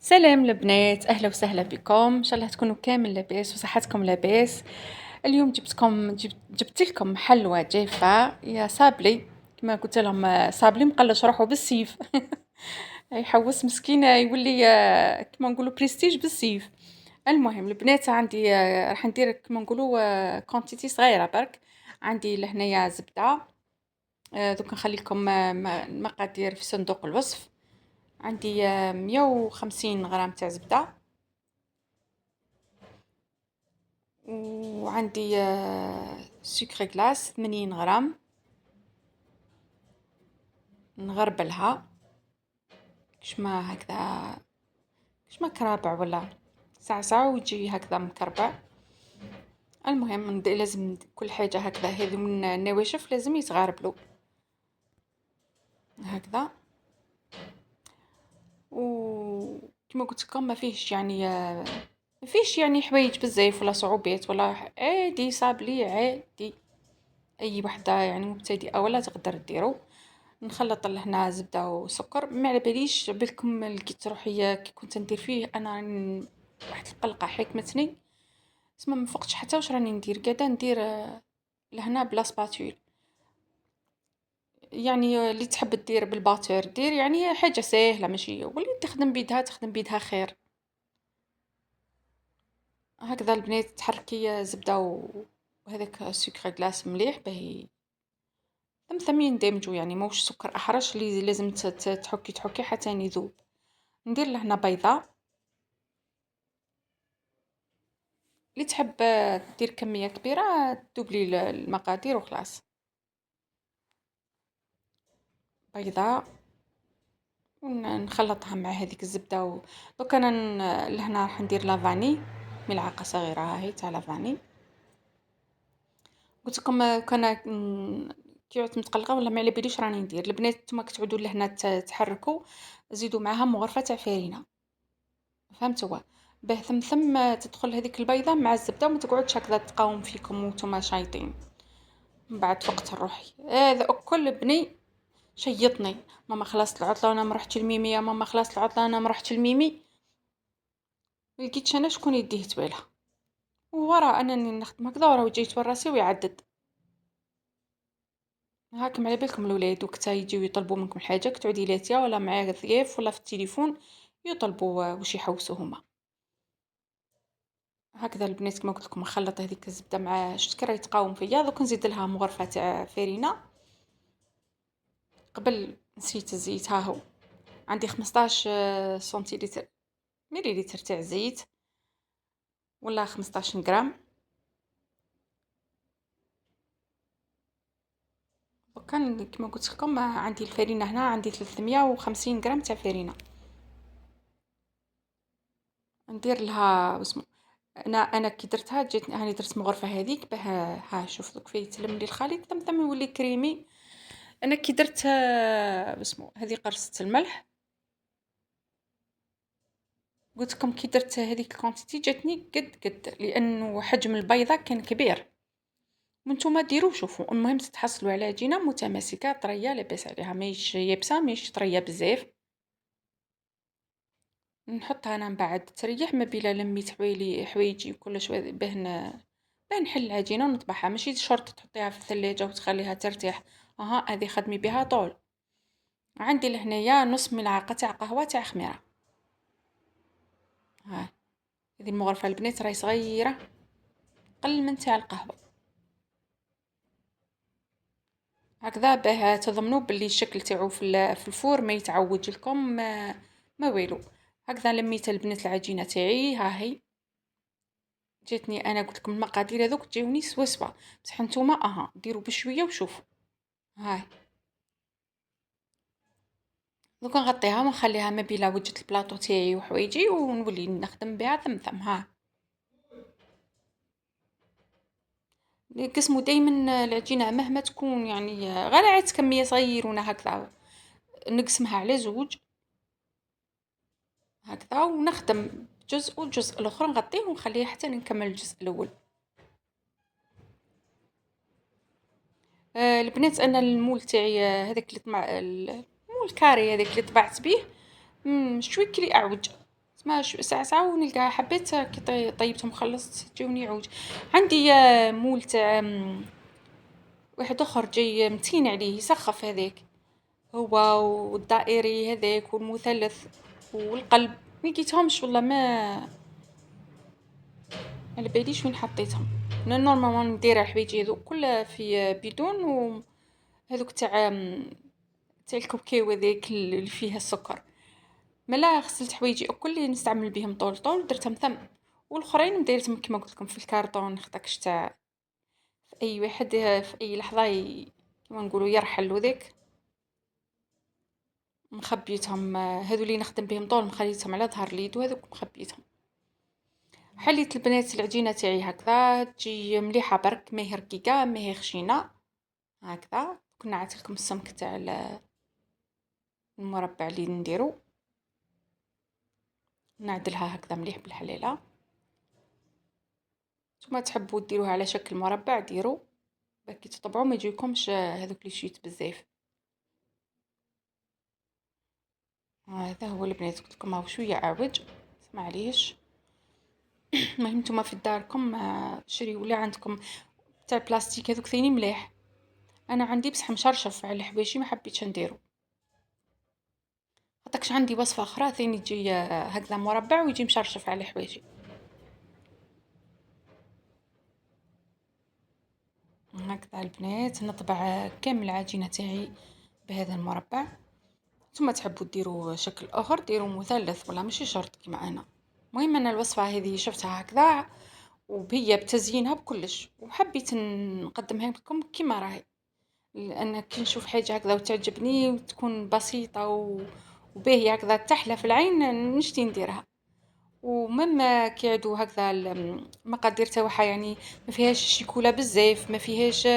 سلام البنات، أهلا وسهلا بكم. إن شاء الله تكونوا كامل لاباس وصحتكم لاباس. اليوم جبت لكم حلوى جافة يا صابلي. كما قلت لهم صابلي مقلش روحه بالسيف. يحوس مسكين يولي كما نقولوا بريستيج بالسيف. المهم البنات عندي راح ندير كما نقولوا كونتيتي صغيرة برك. عندي لهنايا زبدة. دوك نخلي لكم المقادير في صندوق الوصف. عندي 150 غرام تاع زبدة، وعندي سكر غلاس 80 غرام. نغربلها كشما هكذا، كشما كرابع ولا ساعة ويجي هكذا مكربع. المهم لازم كل حاجة هكذا هذو من النواشف لازم يتغربلوا هكذا. وكما قلت لكم ما فيش يعني حوايج بزاف ولا صعوبات ولا عادي، صابلي عادي اي وحده يعني مبتدئه ولا تقدر ديرو. نخلط لهنا زبده وسكر، ما على باليش بالكم لقيت روحي كي كنت ندير فيه انا واحد القلقه حكمتني. تسمى ما فقتش حتى واش راني ندير، قاعده ندير لهنا بلا سباتول. يعني اللي تحب دير بالباتور دير، يعني حاجه ساهله ماشي، واللي تخدم بيدها تخدم بيدها خير. هكذا البنات تحركي زبده وهذاك سكر غلاس مليح باهي ثم يندمجوا، يعني موش سكر احرش اللي لازم تحكي حتى يذوب. ندير لهنا بيضه، اللي تحب دير كميه كبيره دوبلي المقادير وخلاص. بيضه ونخلطها مع هذيك الزبده دوك انا لهنا راح ندير لافاني، ملعقه صغيره هاهي تاع لافاني. قلت لكم كان كي عدت متقلقه ولا ما على باليش راني ندير. البنات نتوما كتعودوا لهنا تحركوا، زيدوا معاها مغرفه تاع فرينه، فهمتوا؟ باه ثم تدخل هذيك البيضه مع الزبده وما تقعدش هكذا تقاوم فيكم وانتم شايطين. من بعد فقت روحي هذا كل بني شيطني. ماما خلاص العطله وانا ما رحتش الميمي، يا ماما خلاص العطله انا ما رحتش الميمي. لقيتش انا شكون يديه تويلها، وورا انني نخدم هكذا وراه جيت راسي ويعدد. هاكم على بالكم الولاد وقتها يجيو يطلبوا منكم حاجه كتعودي لاتيا ولا معايا ضياف ولا في التليفون يطلبوا واش يحوسوا هما. هكذا البنات كما قلت لكم نخلط هذيك الزبده مع شكرا يتقاوم فيا. دوك نزيد لها مغرفه تاع فرينه. قبل نسيت الزيت، ها هو عندي 15 سنتيلتر مليلتر تاع زيت ولا 15 غرام. وكان كما قلت لكم عندي الفرينه هنا، عندي 350 غرام تاع فرينه. ندير لها واسمو انا كي درتها جيت هاني درت مغرفه هذيك باه ها شوف دوك فيه يتلم لي الخليط ثم يولي كريمي. انا كي درت واسمو هذه قرصه الملح. قلت لكم كي درت هذيك الكونتيتي جاتني قد لانه حجم البيضه كان كبير. وانتم ديروا شوفوا، المهم تتحصلوا على عجينه متماسكه طريه لاباس عليها، ماهيش يابسه ماهيش طريه بزاف. نحطها انا من بعد تريح ما بلا لميت حوايجي وكل شويه باه نحل العجينه ونطبعها. ماشي شرط تحطيها في الثلاجه وتخليها ترتاح، اها هذه خدمي بها طول. عندي لهنايا نص ملعقه تاع قهوه تاع خميره. ها هذه المغرفه البنات راهي صغيره قل من تاع القهوه. هكذا باه تضمنوا باللي الشكل تاعو في الفور ما يتعوج لكم ما والو. هكذا لميت البنات العجينه تاعي، ها هي جاتني. انا قلت لكم المقادير هذوك تجيوني سوا سوا، بصح نتوما اها ديروا بشويه وشوفوا. هاي دوكا نغطيها ونخليها ما بلا وجهة البلاطو تاعي وحوايجي ونولي نخدم بها ثم ها. قسموا دايما العجينه مهما تكون، يعني غير عاد كميه صغيرونه هكذا نقسمها على زوج هكذا ونخدم جزء والجزء الاخر نغطيه ونخليه حتى نكمل الجزء الاول. البنات انا المول تاعي هذاك اللي المول الكاري هذاك اللي طبعت به شوي كلي اعوج. اسمها ساعة ساعة ونلقاها حبيت كي طيبتهم خلصت تجوني عوج. عندي مول تاع واحد اخر جاي متين عليه يسخف هذاك، هو والدائري هذاك والمثلث والقلب. ما لقيتهمش والله، ما على باليش وين حطيتهم. انا نورمالمون ندير الحوايج هذو كلها في بيدون، وهذوك تاع الكوكيو هذاك اللي فيها السكر. ملا غسلت حوايجي الكل اللي نستعمل بهم طول طول درتهم ثم، والاخرين مدايرتهم كيما قلت لكم في الكارطون خطاكش تاع في اي واحد في اي لحظه كيما نقولوا يرحل وذاك. مخبيتهم هذو اللي نخدم بهم طول مخليتهم على ظهر اليد، وهذوك مخبيتهم. حليت البنات العجينه تاعي هكذا تجي مليحه برك، ماهي رقيقه ماهي خشينه هكذا. كنا عطيتلكم السمك تاع المربع اللي نديرو، نعدلها هكذا مليح بالحليله. نتوما تحبوا ديروها على شكل مربع ديروا، باكي تطبعوا ما يجيكمش هذوك لي شيت بزاف. هذا هو البنات قلت لكم هاو شويه عوج معليش. المهم نتوما في داركم شريوا ولا عندكم تاع البلاستيك هذوك ثاني مليح. انا عندي بصح مشرشف على الحواشي ما حبيتش نديرو. خاطرش عندي وصفه اخرى ثاني تجي هكذا مربع ويجي مشرشف على الحواشي هكذا. البنات نطبع كامل العجينه تاعي بهذا المربع. ثم تحبوا ديروا شكل اخر ديروا مثلث ولا ماشي شرط كيما انا. المهم انا الوصفه هذه شفتها هكذا وبهي بتزيينها بكلش، وحبيت نقدمها لكم كيما راهي، لان كي نشوف حاجه هكذا وتعجبني وتكون بسيطه وباهيه هكذا تحلى في العين نشتي نديرها. ومما كيعدو هكذا المقادير تاعها يعني ما فيهاش شيكولا بزاف، ما فيهاش،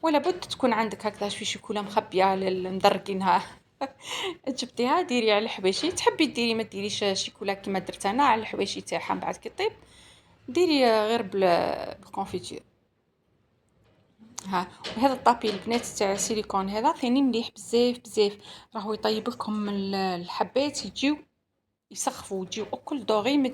ولا بد تكون عندك هكذا شويه شيكولا مخبيه للمدرقينها. جبتيها ديري على الحواشي، تحبي ديري ما ديريش شيكولا كيما درت انا على الحواشي تاعها من بعد كي طيب ديري غير بالكونفيتير. ها. وهذا الطابي البنات تاع السيليكون هذا ثاني مليح بزاف بزاف، راهو يطيب لكم الحبات يجيو يسخفوا يجيو اكل دوغي، ما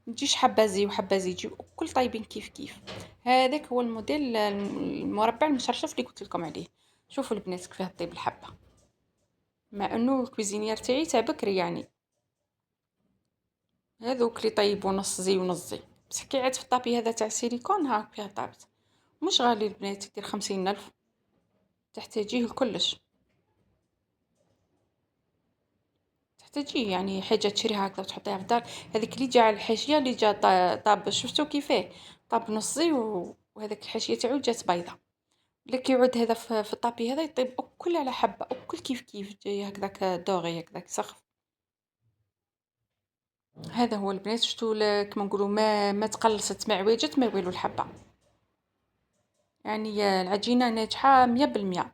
تجيش حبه زي وحبه زي يجيو اكل طيبين كيف كيف. هذاك هو الموديل المربع المشرشف اللي قلت لكم عليه. شوفوا البنات كيفاه طيب الحبه، مع انه الكويزينير تاعي تاع بكري يعني، هذوك اللي طيبوا نص زي ونص زي. بصح كي عاد في الطابي هذا تاع السيليكون ها فيها طابت. مش غالي البنات، يدير 50,000 تحتاجيه لكلش. تحتاجيه يعني حاجه تشريها هكذا وتحطيها في الدار. هذيك اللي جا على الحاشيه اللي جا طاب شفتو كيفاه طاب نصي وهذاك الحاشيه تاعو جات بيضه. لك يعود هذا في الطابي هذا يطيب اكل على حبه اكل كيف كيف جاي هكذاك دوغي هكذاك سخف. هذا هو البنات شفتوا كما نقولوا ما تقلصت ما عوجت ما والو الحبه، يعني العجينه ناجحه 100%.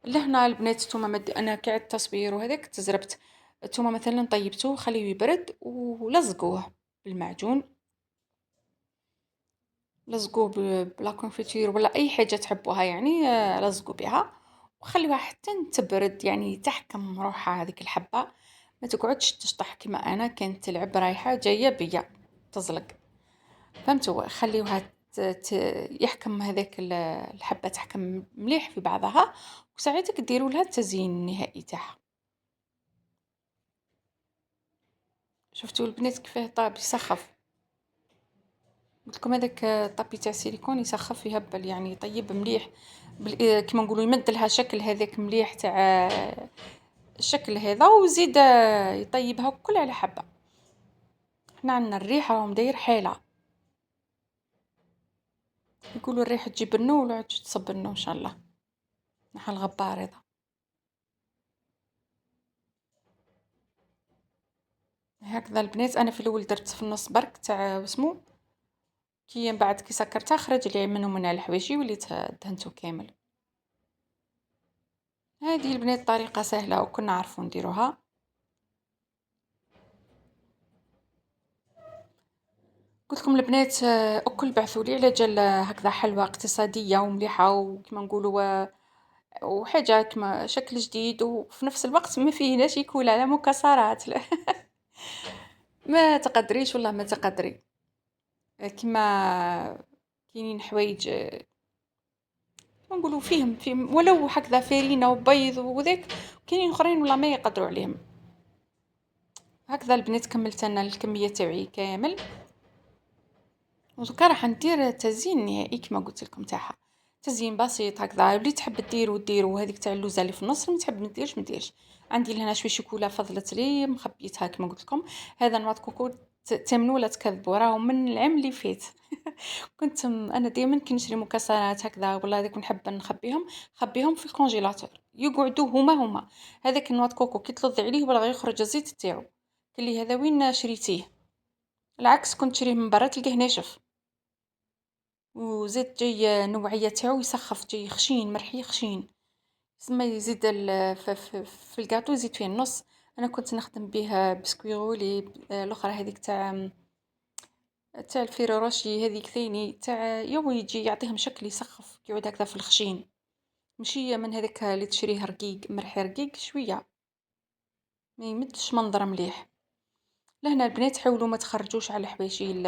لهنا البنات نتوما انا كي عدت التصوير وهذاك تزربت. نتوما مثلا طيبتوه خليه يبرد ولزقوه بالمعجون، لزقوه بلا كونفيتير ولا اي حاجه تحبوها يعني لزقوا بها وخليوها حتى تبرد يعني تحكم روحها هذيك الحبه، ما تقعدش تشطح كما انا كانت تلعب رايحه جايه بيا تزلق. فهمتوا؟ خليوها يحكم هذاك الحبه تحكم مليح في بعضها، وساعتك ديروا لها التزيين النهائي تاعها. شفتوا البنات كيفاه طاب يسخف؟ قلت لكم هذاك الطابي تاع السيليكون يسخف يهبل يعني يطيب مليح كيما نقولوا يمد لها شكل هذاك مليح تاع الشكل هذا، وزيد يطيبها كل على حبه. احنا عندنا الريح راهو مداير حاله، يقولوا الريح تجيب النو ولا تصب النو ان شاء الله. نحى الغبار هذا هكذا البنات. انا في الاول درت في النص برك تاع واسمو، كي من بعد كي سكرتها خرج لي منه من على الحواشي وليت دهنته كامل. هذه البنات طريقه سهله وكنا نعرفوا نديروها. قلت لكم البنات اكل بعثوا لي على جال هكذا حلوى اقتصاديه ومليحه وكما نقولوا وحاجه كما شكل جديد وفي نفس الوقت ما فيه لا شيكولا لا مكسرات لا. ما تقدريش والله ما تقدري. كيما كاينين حوايج نقولوا فيهم ولو هكذا فارينة وبيض وذاك، كاينين اخرين والله ما يقدروا عليهم. هكذا البنات كملت انا الكميه تاعي كامل، ودركا راح ندير تزيين نهائي كما قلت لكم تاعها. تزيين بسيط هكذا، اللي تحب ديرو هذيك تاع اللوزه اللي في النص، اللي تحب ما ديرش ما ديرش. عندي لهنا شويه شوكولا فضلت لي مخبيتها كما قلت لكم. هذا نوات كوكو، تامنوا ولا تكذبوا راهو من العام اللي فات. انا دائما كي نشري مكسرات هكذا والله هذيك نحب نخبيهم، خبيهم في الكونجيلاتور يقعدوا هما. هذاك النوات كوكو كي تلض عليه ولا يخرج الزيت تاعو، قال لي هذا وين شريتيه؟ العكس كنت تشريه من برا تلقاه ناشف، وزيد جاي النوعية تاعو يسخف، جاي خشين مرحي خشين. ثم يزيد في الكاطو يزيد فيه النص. انا كنت نخدم به بسكوي غولي، الاخرى هذيك تاع الفيرو روشي، هذيك ثاني تاع يجي يعطيهم شكل يسخف يقعد هكذا في الخشين، ماشي من هذاك اللي تشريه رقيق مرحي رقيق شويه، ما يمدش منظر مليح. لهنا البنات حاولوا ما تخرجوش على الحواشي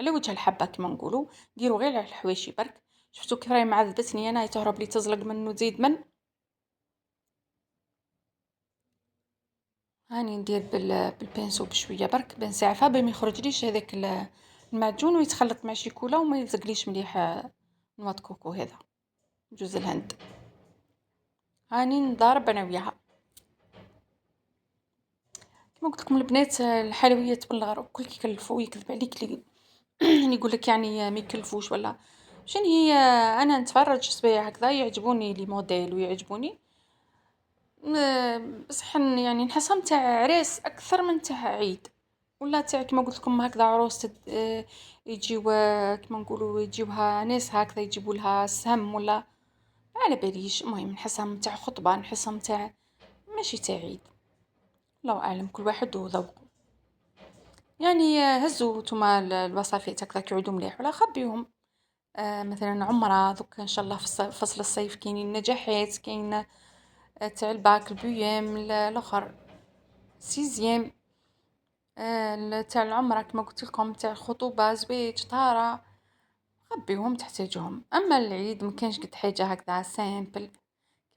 على وجه الحبة كما نقولوا، ديروا غير على الحواشي برك. شفتوا كيف راهي معذبتني انا، تهرب لي تزلق منه تزيد من. هاني ندير بالبنسو بشويه برك بنسعفها باش ما يخرجليش هذاك المعجون ويتخلط مع شيكولا وما يلزقليش مليح. نواه كوكو هذا جوز الهند، هاني نضارب انا وياها. كما قلت لكم البنات الحلويات بالغار كل يكلفوا ويكذب عليك اللي يقول لك يعني ما يكلفوش ولا شنو هي. انا نتفرج سبايع هكذا يعجبوني لي موديل ويعجبوني، بصح يعني نحسهم تاع عريس اكثر من تاع عيد، ولا تاع كما قلت لكم هكذا عروس يجيو كما نقولوا يجيوها ناس هكذا يجيبوا لها سهم ولا ما على باليش. المهم نحسهم تاع خطبه، نحسهم تاع ماشي تاع عيد. الله اعلم كل واحد وذوقه. يعني هزوا نتوما الوصفات هكذا يعودوا مليح ولا خبيهم. مثلا عمرة دوك ان شاء الله في فصل الصيف كاينين نجاحات، كاين تاع الباك البيام الاخر سيزيام، تاع العمرة كما قلت لكم تاع الخطوبة زويج طارة، خبيهم تحتاجوهم. اما العيد ما كانش قد حاجة هكذا سامبل.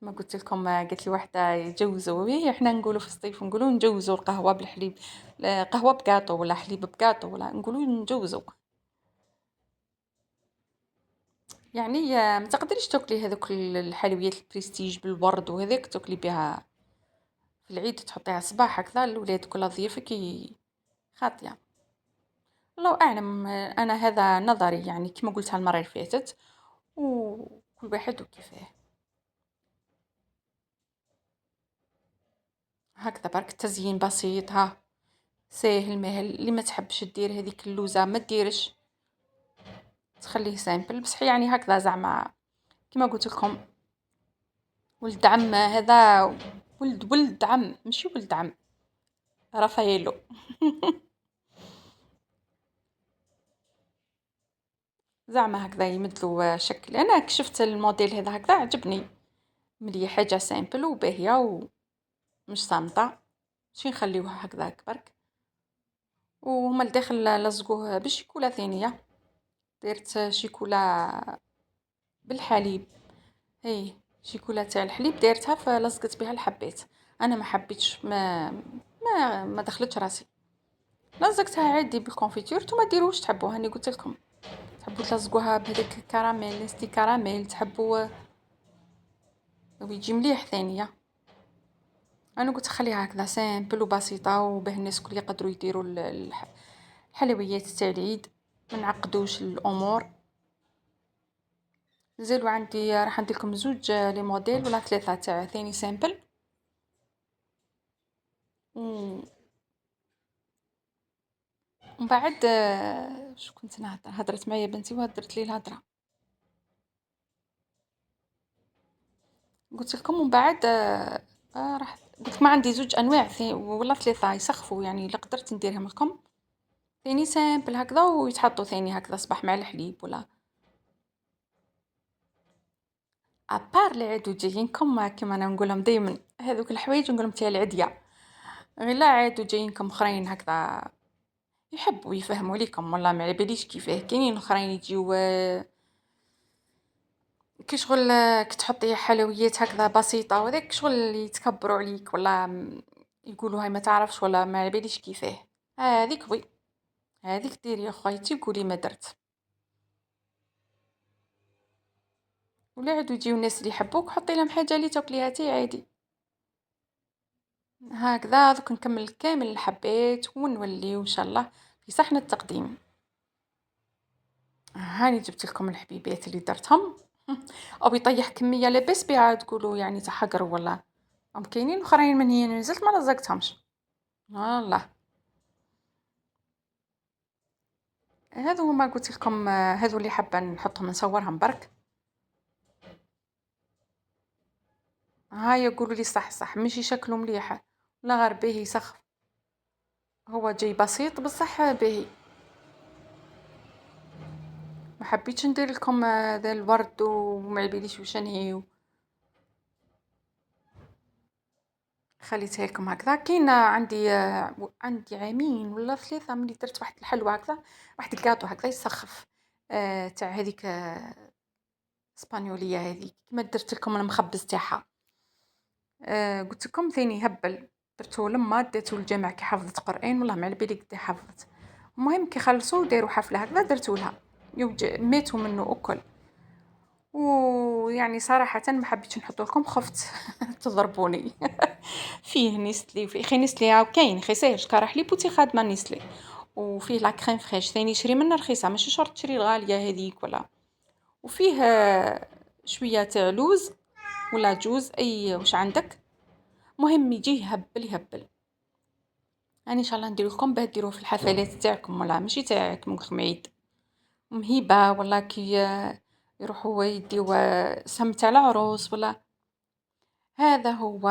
كما قلت لكم قالت لي واحدة يجوزوا، هي احنا نقولوا في الصيف نقولوا نجوزوا القهوة بالحليب، قهوة بكاطو ولا حليب بكاطو ولا نقولوا نجوزوا. يعني ما تقدريش تاكلي هذوك الحلويات البريستيج بالورد وهذاك تاكلي بها في العيد تحطيها صباح هكذا الولاد كل ضيوفك خاطيه. الله اعلم، انا هذا نظري يعني كما قلتها المره اللي فاتت، وكل واحد وكيفاه. هكذا برك تزيين بسيط، ها ساهل ماهل. اللي ما تحبش دير هذيك اللوزه ما ديرش، تخليه سامبل بصح يعني هكذا زعما كما قلت لكم. ولد عم هذا، ولد عم ماشي ولد عم، رافاييلو. زعما هكذا يمدلو شكل. انا كشفت الموديل هذا هكذا عجبني مليح، حاجه سامبل وباهيه ومش صامته، ماشي نخليوها هكذا برك. وهما لداخل لصقوه بالشيكولا ثانيه، درت شيكولا بالحليب. هي شيكولا تاع الحليب دارتها فلصقت بها الحبات. انا ما حبيتش ما دخلتش راسي، لصقتها عادي بالكونفيتور. نتوما ديروش تحبوا، هاني قلت لكم تحبوا تلصقوها بهذاك الكراميل نستي كراميل تحبوا ويجي مليح ثانيه. انا قلت خليها هكذا سامبل وبسيطه وباه الناس كل يقدروا يديروا الحلويات تاع العيد، ما نعقدوش الامور. زيدو عندي راح ندير لكم زوج لي موديل ولا ثلاثه تاع ثاني سامبل. ومن بعد شو كنت نهضر، هضرت معايا بنتي وهدرت لي الهضره. قلت لكم من بعد راح قلت ما عندي زوج انواع ولا ثلاثه يسخفوا يعني اللي قدرت نديرهم لكم ثاني سامبل هكذا ويتحطوا ثاني هكذا صباح مع الحليب ولا ابار العيد وجايينكم كما انا نقولهم دائما هذوك الحوايج نقولهم تاع العديه. غير لا عادو جايينكم اخرين هكذا يحبوا يفهموا ليكم، والله ما على باليش كيفاه. كاينين اخرين يجيو كي شغل كي تحطي حلويات هكذا بسيطة وهذاك شغل يتكبروا عليك، ولا يقولوا هاي ما تعرفش ولا ما على باليش كيفاه. هذيك وي، هذيك ديري يا خايتي وقولي ما درت. ولا عادو يجيو الناس اللي يحبوك حطي لهم حاجة اللي تاكليها تي عادي. هكذا دوك نكمل كامل الحبات ونوليو ان شاء الله في صحن التقديم. هاني جبت لكم الحبيبات اللي درتهم. او بيطيح كميه لاباس بها تقولوا يعني تحقروا ولا. هم كاينين اخرين من هي نزلت ما لزقتهمش والله. هذو هما قلت لكم، هذو اللي حابه نحطهم نصورهم برك. هاي يقولوا لي صح صح ماشي شكله مليح، لا غير باهي يسخف. هو جاي بسيط بصح باهي. ما حبيتش ندير لكم ذا الورد وما باليش واش نهيو. خليتها لكم هكذا. كاين عندي عامين ولا 3 ملي درت واحد الحلوى هكذا، واحد الكاطو هكذا يسخف، تاع هذيك اسبانيوليه هذيك كيما درت لكم المخبز تاعها. قلت لكم ثاني هبل درتو لما ديتو الجامع كي حفظت قرآن، والله ما على بالي قد حفظت. المهم كي خلصوا داروا حفله هكذا درتو لها، ماتوا منه اكل. ويعني صراحة ما حبيتش نحط لكم، خفت تضربوني. فيه نيسلي وفيه خي نيسلي عاو كاين خي ساهل كرا حليب وتي خادمة نيسلي، وفيه لا كريم فريش ثاني شري منه رخيصة ماشي شرط تشري الغالية هذيك ولا. وفيه شوية تاع لوز ولا جوز اي واش عندك. مهم يجيه يهبل يهبل. يعني ان شاء الله ندير لكم باه ديروه في الحفلات تاعكم ولا ماشي تاعكم عيد مهيبة، ولا كي يروحوا يديو سم تاع العروس ولا. هذا هو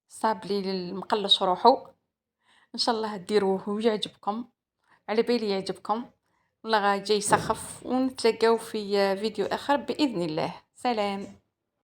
الصابلي المقلش روحو. ان شاء الله ديروه ويعجبكم، على بالي يعجبكم. والله غا جاي يسخف، ونتلاقاو في فيديو اخر باذن الله. سلام.